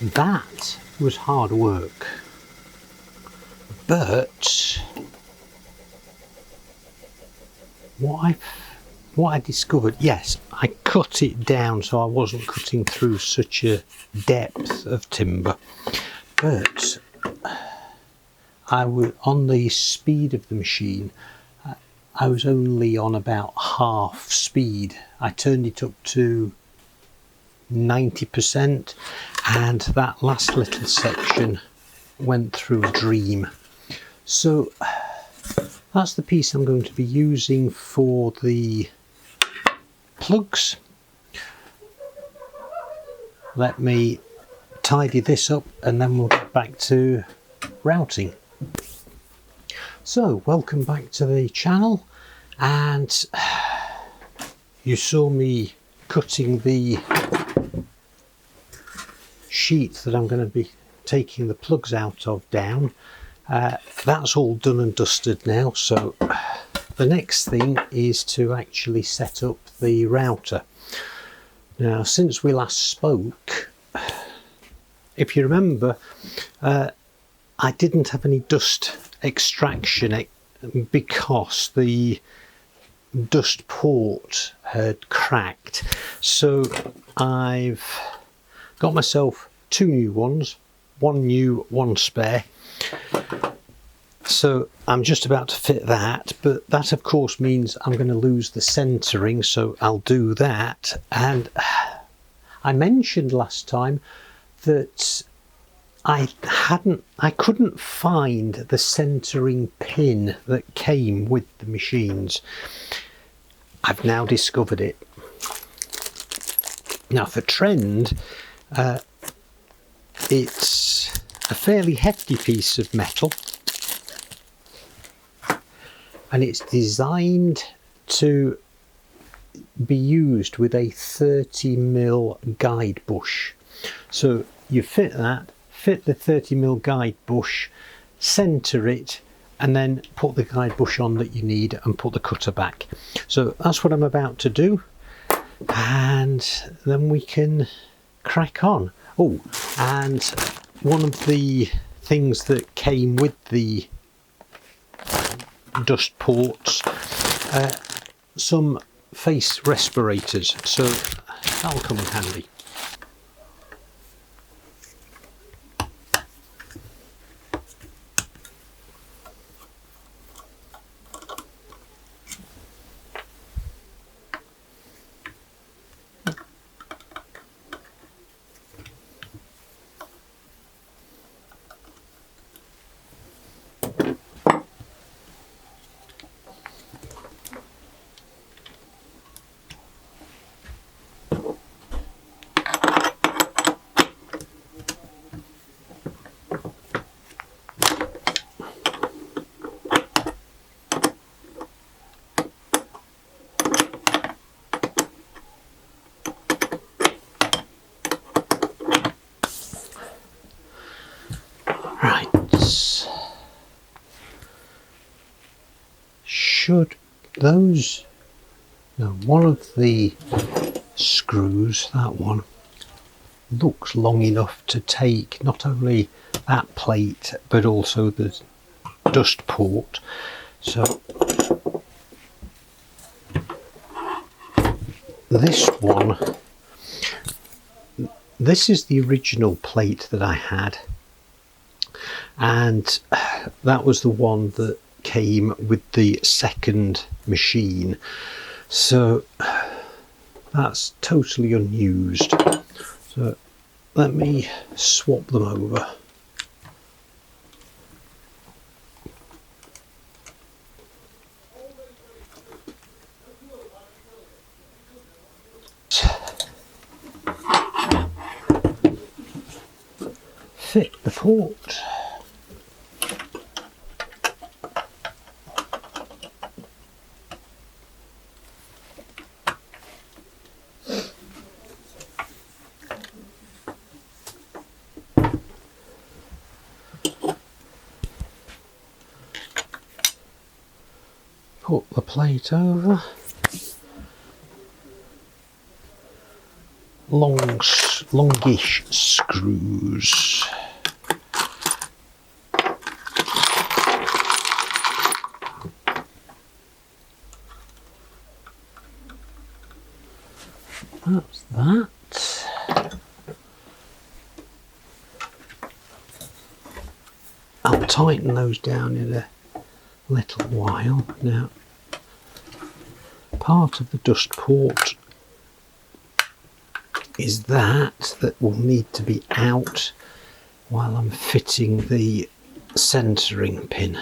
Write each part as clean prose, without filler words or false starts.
That was hard work, but what I discovered, yes, I cut it down so I wasn't cutting through such a depth of timber, but I was on the speed of the machine. I was only on about half speed. I turned it up to 90%, and that last little section went through a dream. So that's the piece I'm going to be using for the plugs. Let me tidy this up and then we'll get back to routing. So welcome back to the channel, and you saw me cutting the sheet that I'm going to be taking the plugs out of down. That's all done and dusted now, so the next thing is to actually set up the router. Now, since we last spoke, if you remember, I didn't have any dust extraction because the dust port had cracked, so I've got myself two new ones, one new, one spare. So I'm just about to fit that, but that of course means I'm going to lose the centering, so I'll do that. And I mentioned last time that I couldn't find the centering pin that came with the machines. I've now discovered it. Now for trend, it's a fairly hefty piece of metal, and it's designed to be used with a 30mm guide bush. So you fit the 30mm guide bush, centre it, and then put the guide bush on that you need and put the cutter back. So that's what I'm about to do, and then we can crack on. Oh, and one of the things that came with the dust ports, some face respirators, so that'll come in handy. Right, should those, no, one of the screws, that one, looks long enough to take not only that plate but also the dust port. So this one, this is the original plate that I had, and that was the one that came with the second machine, so that's totally unused. So let me swap them over. Fit the port. Put the plate over. Long longish screws. That's that. I'll tighten those down in a little while. Now, part of the dust port is that will need to be out while I'm fitting the centering pin.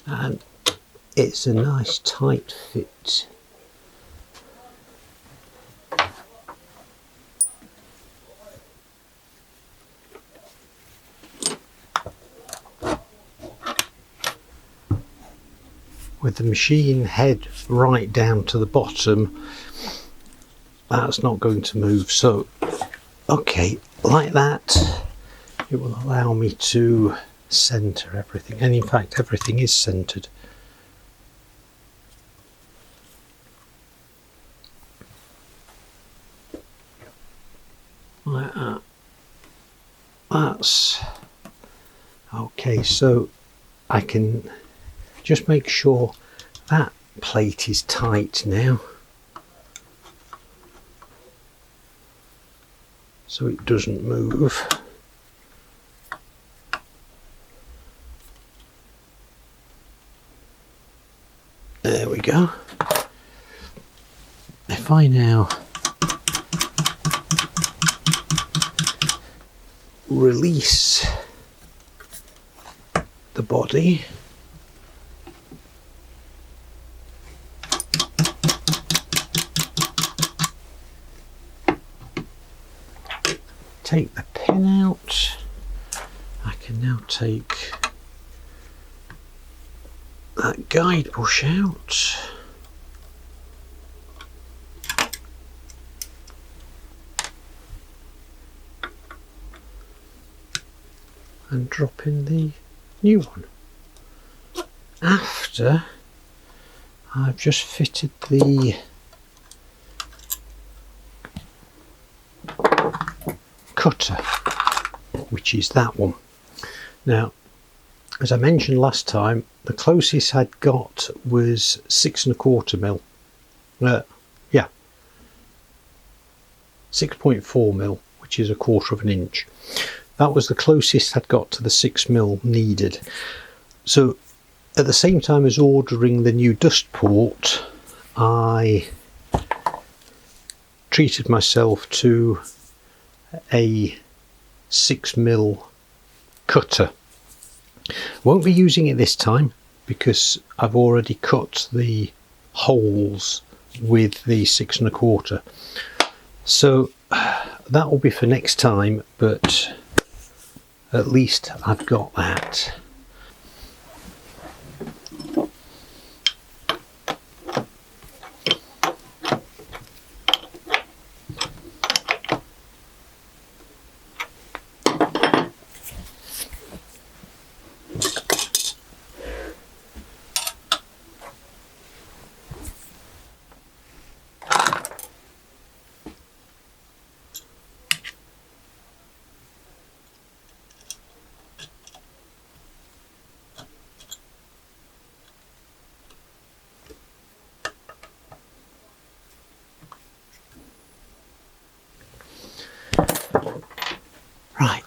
And it's a nice tight fit. With the machine head right down to the bottom, that's not going to move. So, okay, like that, it will allow me to center everything. And in fact, everything is centered. Like that. That's okay. So I can just make sure that plate is tight now, so it doesn't move. There we go. If I now release the body, take the pin out, I can now take that guide bush out, and drop in the new one after I've just fitted the cutter, which is that one. Now, as I mentioned last time, the closest I'd got was 6¼ mil. 6.4 mil, which is 1/4 of an inch. That was the closest I'd got to the 6 mil needed. So at the same time as ordering the new dust port, I treated myself to a 6 mil cutter. Won't be using it this time because I've already cut the holes with the 6¼ so that will be for next time, but at least I've got that. Right,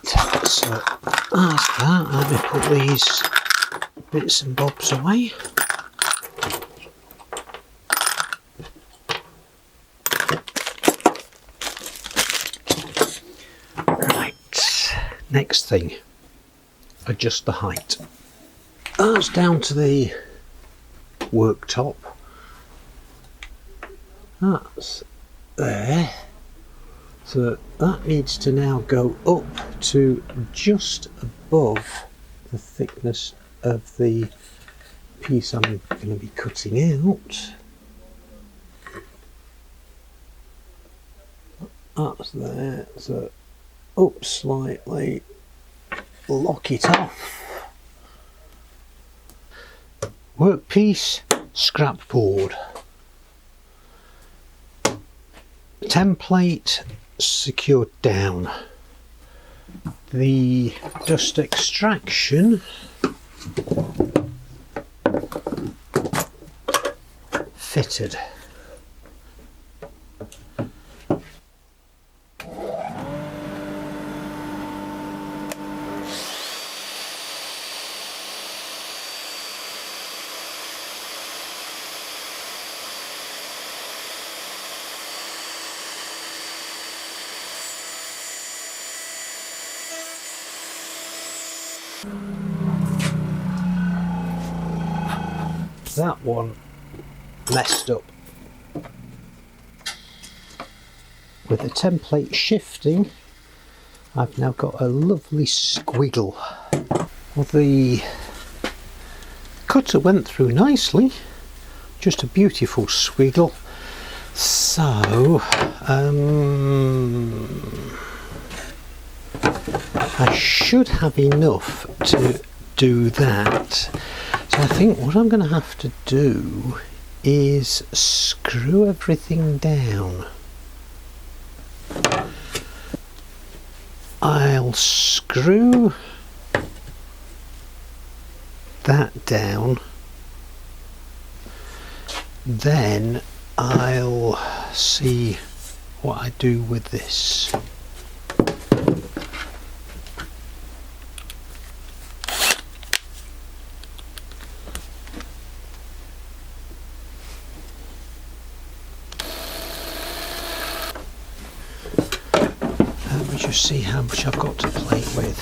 so that's that. Let me put these bits and bobs away. Right, next thing, adjust the height. That's down to the worktop. That's there. So that needs to now go up to just above the thickness of the piece I'm going to be cutting out. That's there, so up slightly lock it off. Workpiece, scrap board. Template secured down. The dust extraction fitted. That one messed up. With the template shifting, I've now got a lovely squiggle. Well, the cutter went through nicely, just a beautiful squiggle. So I should have enough to do that. So I think what I'm going to have to do is screw everything down. I'll screw that down, then I'll see what I do with this. Just see how much I've got to play with.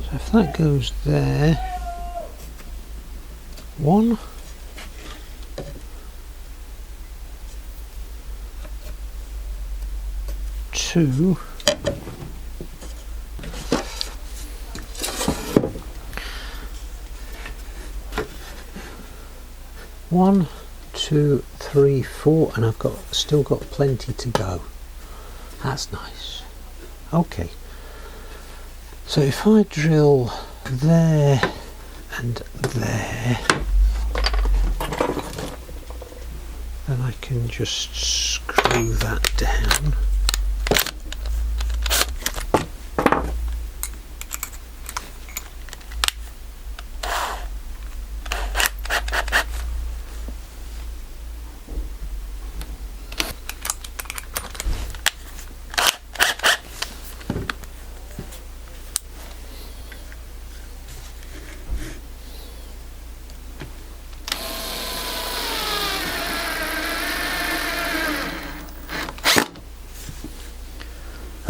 So if that goes there, 1, 2, 1, 2, 3, 4, and I've still got plenty to go. That's nice. Okay, so if I drill there and there, then I can just screw that down.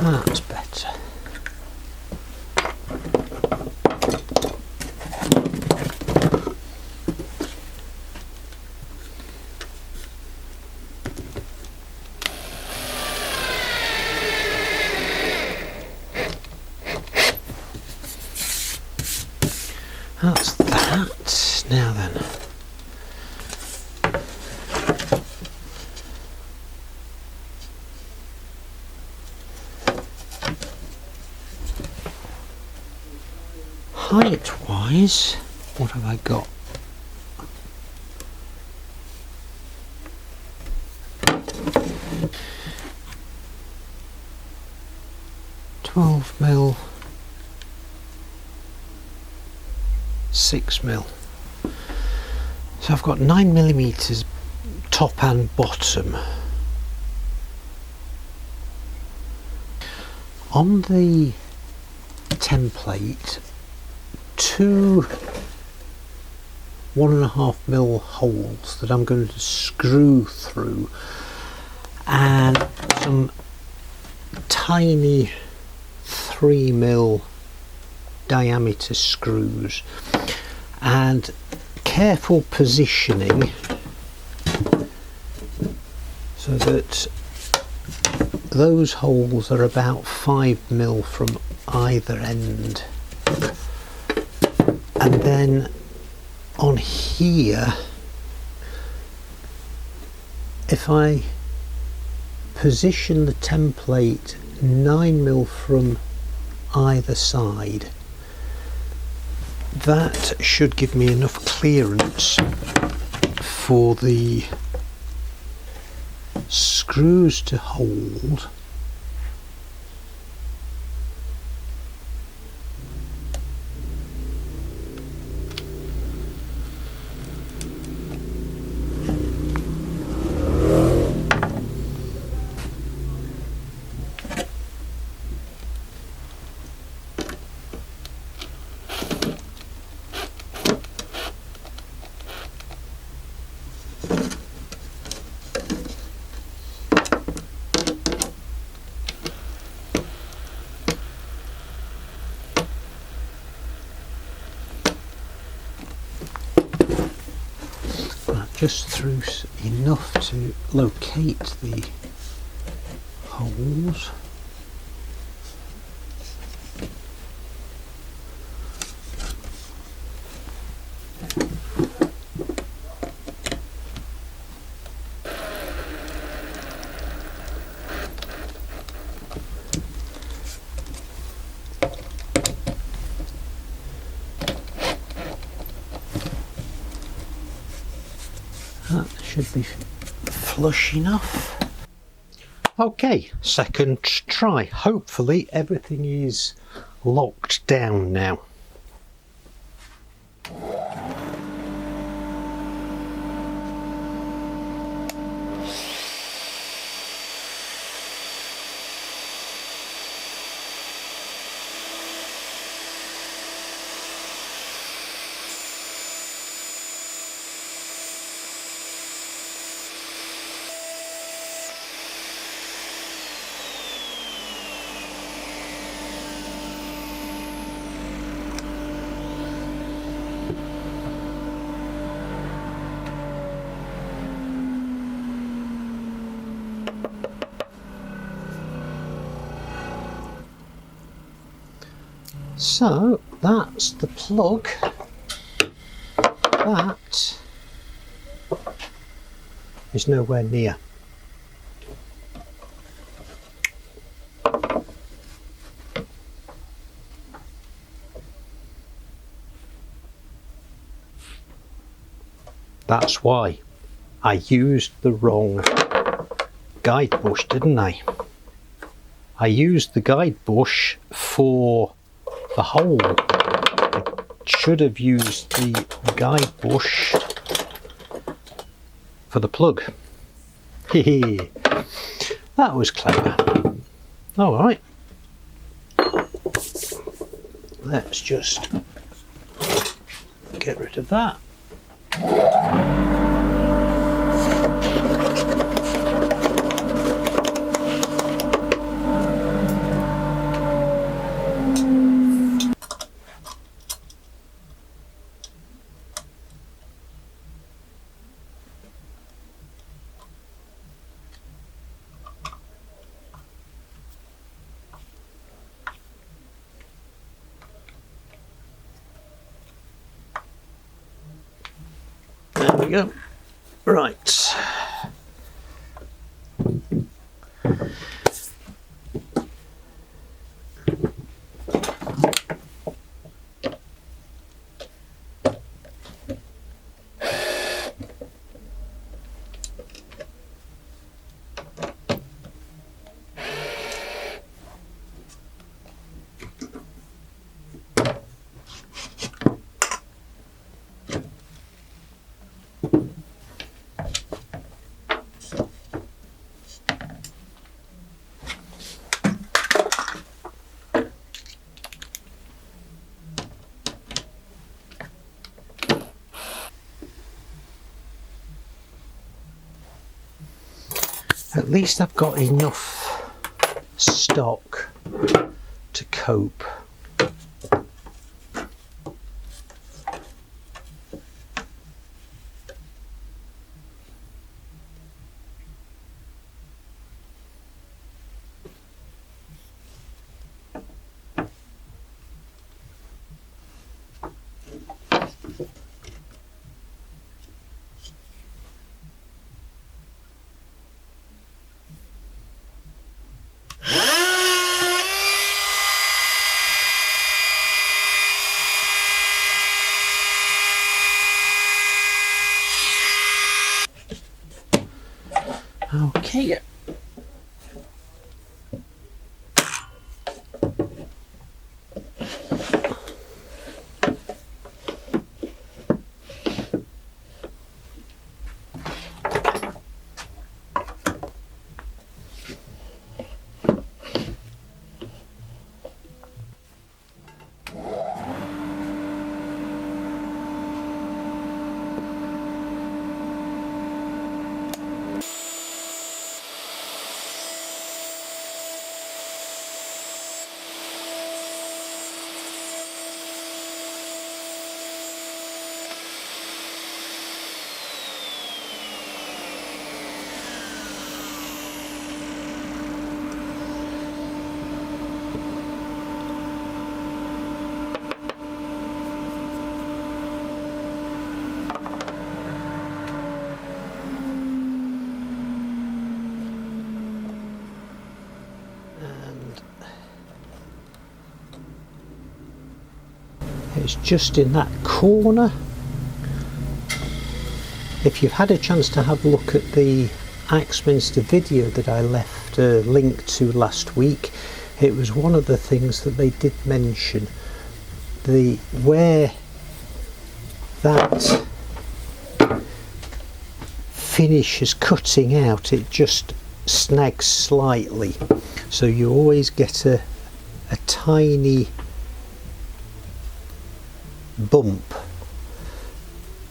That's better. That's that. Now then. Height wise, what have I got? $12mm, 6mm. So I've got 9mm top and bottom. On the template, 2 1.5mm holes that I'm going to screw through, and some tiny 3mm diameter screws, and careful positioning so that those holes are about 5mm from either end. And then on here, if I position the template 9mm from either side. That should give me enough clearance for the screws to hold. Just through enough to locate the holes. That should be flush enough. Okay, second try. Hopefully everything is locked down now. So that's the plug. That is nowhere near. That's why I used the wrong guide bush, didn't I? I used the guide bush for the hole. I should have used the guide bush for the plug. Hehe, that was clever. Alright, let's just get rid of that. There we go. Right. At least I've got enough stock to cope. It's just in that corner. If you've had a chance to have a look at the Axminster video that I left a link to last week, it was one of the things that they did mention, where that finish is cutting out, it just snags slightly, so you always get a tiny bump,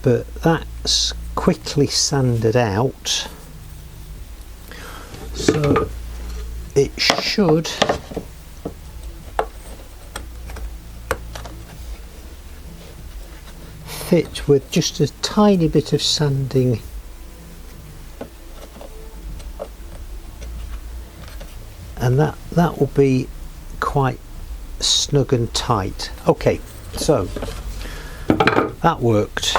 but that's quickly sanded out, so it should fit with just a tiny bit of sanding. And that will be quite snug and tight. Okay, so that worked.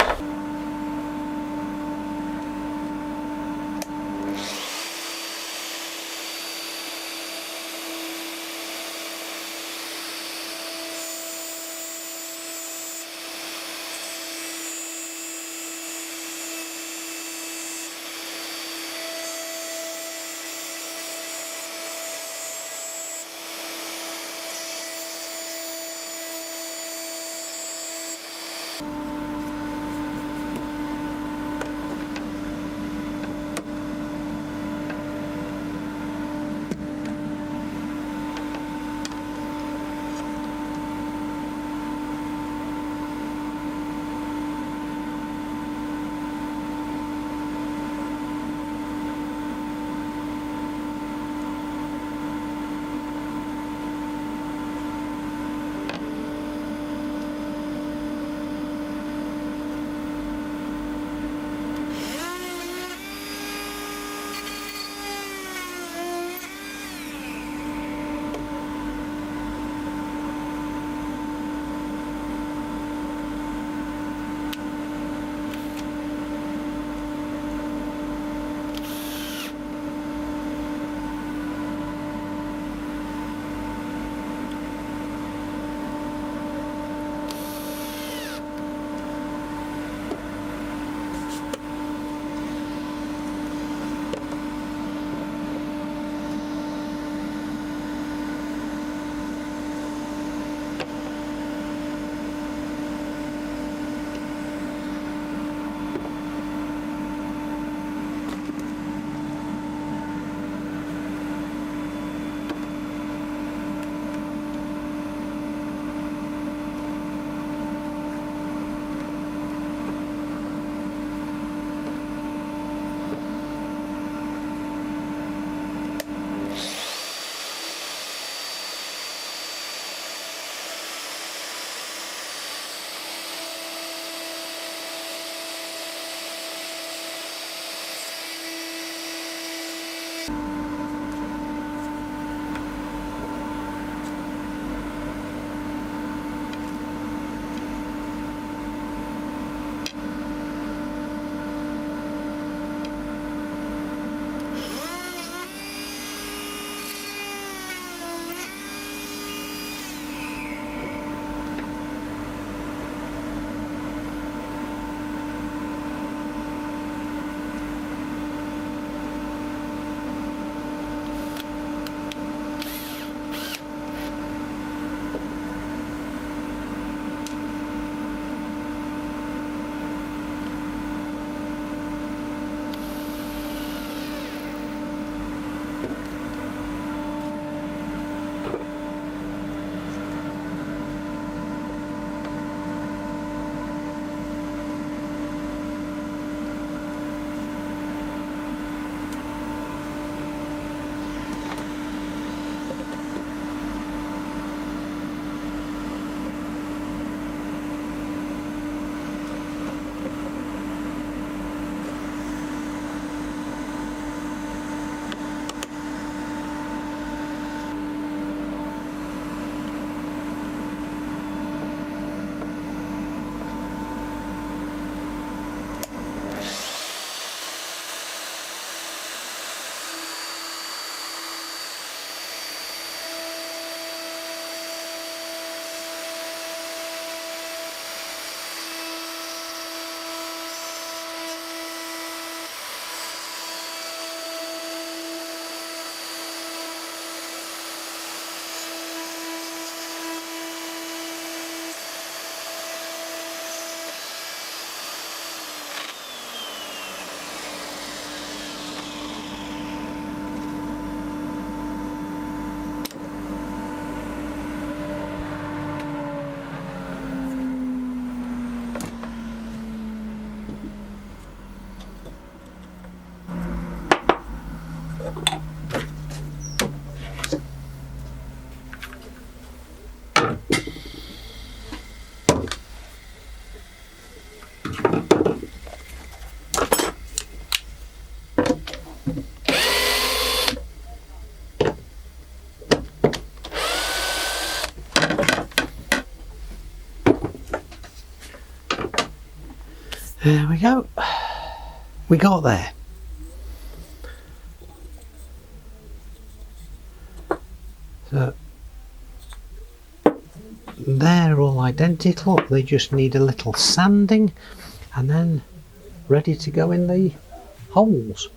There we go. We got there. So they're all identical, they just need a little sanding and then ready to go in the holes.